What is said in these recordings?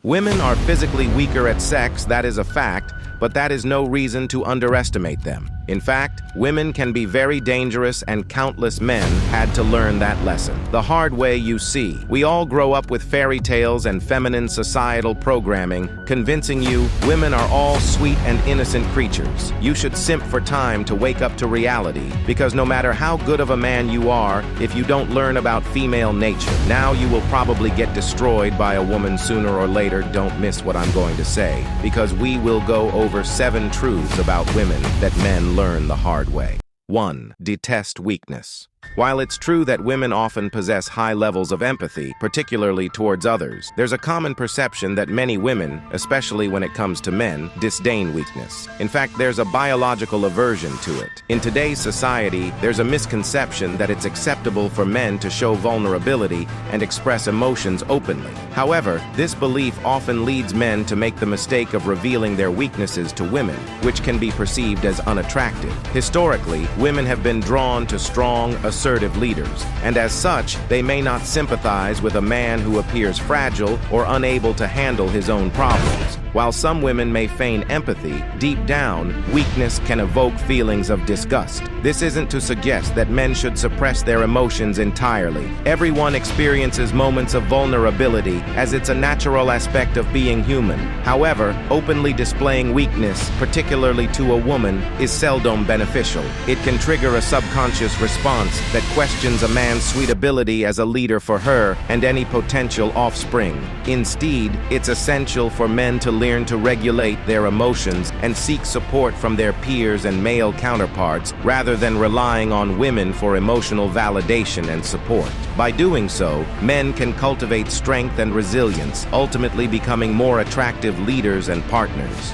Women are physically weaker at sex, that is a fact, but that is no reason to underestimate them. In fact, women can be very dangerous and countless men had to learn that lesson. The hard way, you see. We all grow up with fairy tales and feminine societal programming, convincing you women are all sweet and innocent creatures. You should simp for time to wake up to reality, because no matter how good of a man you are, if you don't learn about female nature, now you will probably get destroyed by a woman sooner or later. Don't miss what I'm going to say, because we will go over 7 truths about women that men learn the hard way. 1. Detest weakness. While it's true that women often possess high levels of empathy, particularly towards others, there's a common perception that many women, especially when it comes to men, disdain weakness. In fact, there's a biological aversion to it. In today's society, there's a misconception that it's acceptable for men to show vulnerability and express emotions openly. However, this belief often leads men to make the mistake of revealing their weaknesses to women, which can be perceived as unattractive. Historically, women have been drawn to strong, assertive leaders, and as such, they may not sympathize with a man who appears fragile or unable to handle his own problems. While some women may feign empathy, deep down, weakness can evoke feelings of disgust. This isn't to suggest that men should suppress their emotions entirely. Everyone experiences moments of vulnerability, as it's a natural aspect of being human. However, openly displaying weakness, particularly to a woman, is seldom beneficial. It can trigger a subconscious response that questions a man's suitability as a leader for her and any potential offspring. Instead, it's essential for men to learn to regulate their emotions and seek support from their peers and male counterparts rather than relying on women for emotional validation and support. By doing so, men can cultivate strength and resilience, ultimately becoming more attractive leaders and partners.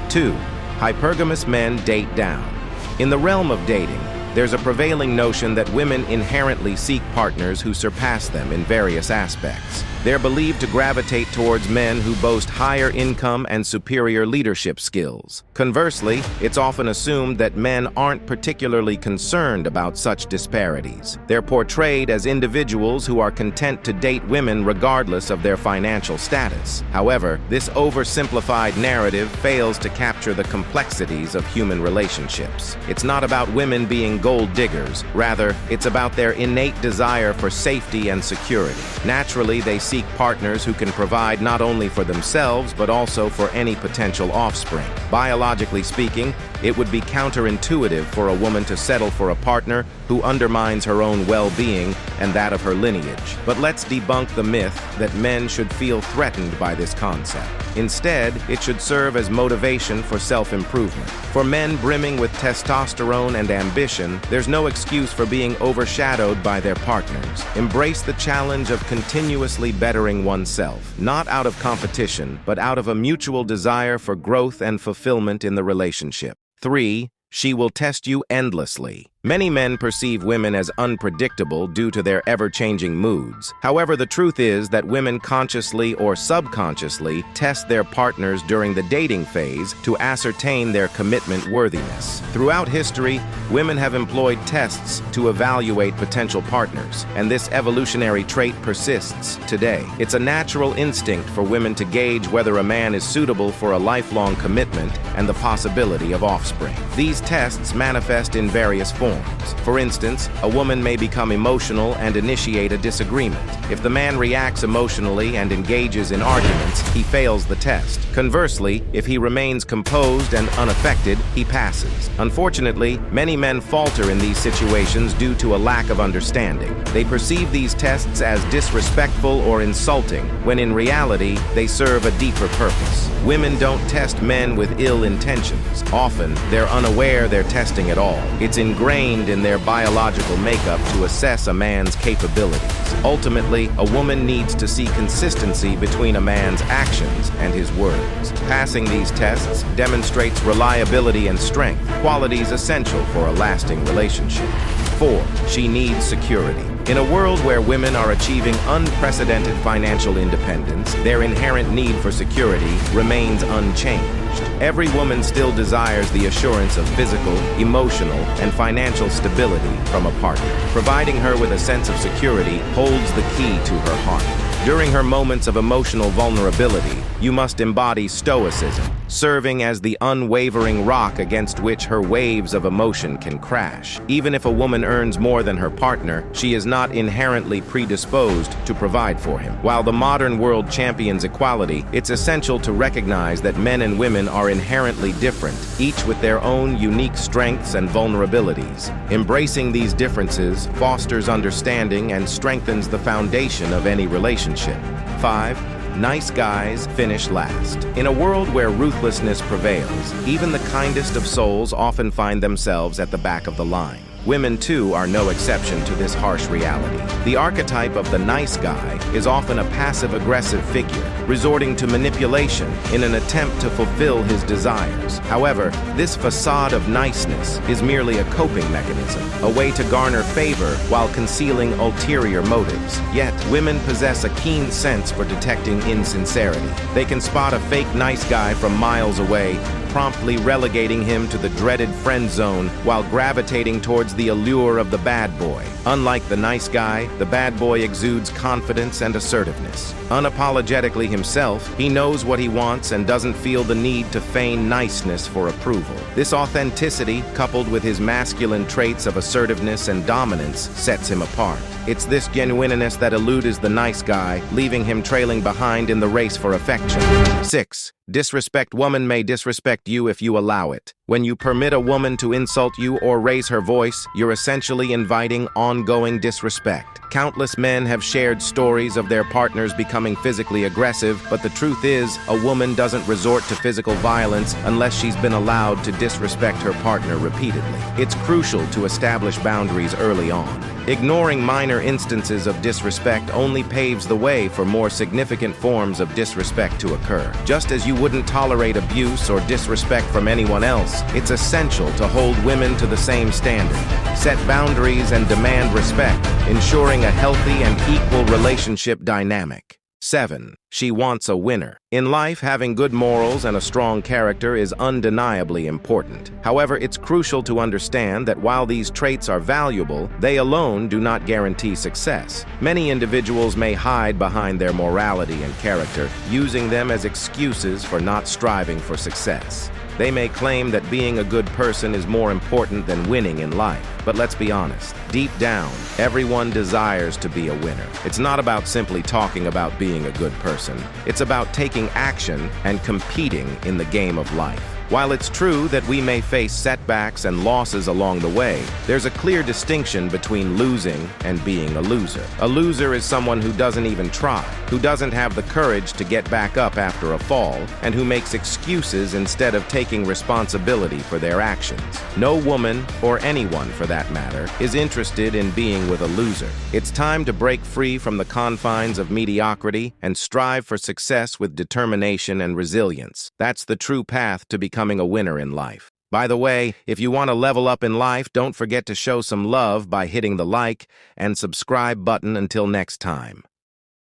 2. Hypergamous men date down. In the realm of dating, there's a prevailing notion that women inherently seek partners who surpass them in various aspects. They're believed to gravitate towards men who boast higher income and superior leadership skills. Conversely, it's often assumed that men aren't particularly concerned about such disparities. They're portrayed as individuals who are content to date women regardless of their financial status. However, this oversimplified narrative fails to capture the complexities of human relationships. It's not about women being gold diggers. Rather, it's about their innate desire for safety and security. Naturally, they seek partners who can provide not only for themselves but also for any potential offspring. Biologically speaking, it would be counterintuitive for a woman to settle for a partner who undermines her own well-being and that of her lineage. But let's debunk the myth that men should feel threatened by this concept. Instead, it should serve as motivation for self-improvement. For men brimming with testosterone and ambition, there's no excuse for being overshadowed by their partners. Embrace the challenge of continuously bettering oneself, not out of competition, but out of a mutual desire for growth and fulfillment in the relationship. 3. She will test you endlessly. Many men perceive women as unpredictable due to their ever-changing moods. However, the truth is that women consciously or subconsciously test their partners during the dating phase to ascertain their commitment worthiness. Throughout history, women have employed tests to evaluate potential partners, and this evolutionary trait persists today. It's a natural instinct for women to gauge whether a man is suitable for a lifelong commitment and the possibility of offspring. These tests manifest in various forms. For instance, a woman may become emotional and initiate a disagreement. If the man reacts emotionally and engages in arguments, he fails the test. Conversely, if he remains composed and unaffected, he passes. Unfortunately, many men falter in these situations due to a lack of understanding. They perceive these tests as disrespectful or insulting, when in reality, they serve a deeper purpose. Women don't test men with ill intentions. Often, they're unaware they're testing at all. It's ingrained in their biological makeup to assess a man's capabilities. Ultimately, a woman needs to see consistency between a man's actions and his words. Passing these tests demonstrates reliability and strength, qualities essential for a lasting relationship. 4. She needs security. In a world where women are achieving unprecedented financial independence, their inherent need for security remains unchanged. Every woman still desires the assurance of physical, emotional, and financial stability from a partner. Providing her with a sense of security holds the key to her heart. During her moments of emotional vulnerability, you must embody stoicism, serving as the unwavering rock against which her waves of emotion can crash. Even if a woman earns more than her partner, she is not inherently predisposed to provide for him. While the modern world champions equality, it's essential to recognize that men and women are inherently different, each with their own unique strengths and vulnerabilities. Embracing these differences fosters understanding and strengthens the foundation of any relationship. 5. Nice guys finish last. In a world where ruthlessness prevails, even the kindest of souls often find themselves at the back of the line. Women, too, are no exception to this harsh reality. The archetype of the nice guy is often a passive-aggressive figure, resorting to manipulation in an attempt to fulfill his desires. However, this facade of niceness is merely a coping mechanism, a way to garner favor while concealing ulterior motives. Yet, women possess a keen sense for detecting insincerity. They can spot a fake nice guy from miles away, promptly relegating him to the dreaded friend zone while gravitating towards the allure of the bad boy. Unlike the nice guy, the bad boy exudes confidence and assertiveness. Unapologetically himself, he knows what he wants and doesn't feel the need to feign niceness for approval. This authenticity, coupled with his masculine traits of assertiveness and dominance, sets him apart. It's this genuineness that eludes the nice guy, leaving him trailing behind in the race for affection. 6. Disrespect. Woman may disrespect you if you allow it. When you permit a woman to insult you or raise her voice, you're essentially inviting ongoing disrespect. Countless men have shared stories of their partners becoming physically aggressive, but the truth is, a woman doesn't resort to physical violence unless she's been allowed to disrespect her partner repeatedly. It's crucial to establish boundaries early on. Ignoring minor instances of disrespect only paves the way for more significant forms of disrespect to occur. Just as you wouldn't tolerate abuse or disrespect from anyone else, it's essential to hold women to the same standard. Set boundaries and demand respect, ensuring a healthy and equal relationship dynamic. 7. She wants a winner. In life, having good morals and a strong character is undeniably important. However, it's crucial to understand that while these traits are valuable, they alone do not guarantee success. Many individuals may hide behind their morality and character, using them as excuses for not striving for success. They may claim that being a good person is more important than winning in life. But let's be honest, deep down, everyone desires to be a winner. It's not about simply talking about being a good person. It's about taking action and competing in the game of life. While it's true that we may face setbacks and losses along the way, there's a clear distinction between losing and being a loser. A loser is someone who doesn't even try, who doesn't have the courage to get back up after a fall, and who makes excuses instead of taking responsibility for their actions. No woman, or anyone for that matter, is interested in being with a loser. It's time to break free from the confines of mediocrity and strive for success with determination and resilience. That's the true path to becoming a winner in life. By the way, if you want to level up in life, don't forget to show some love by hitting the like and subscribe button. Until next time.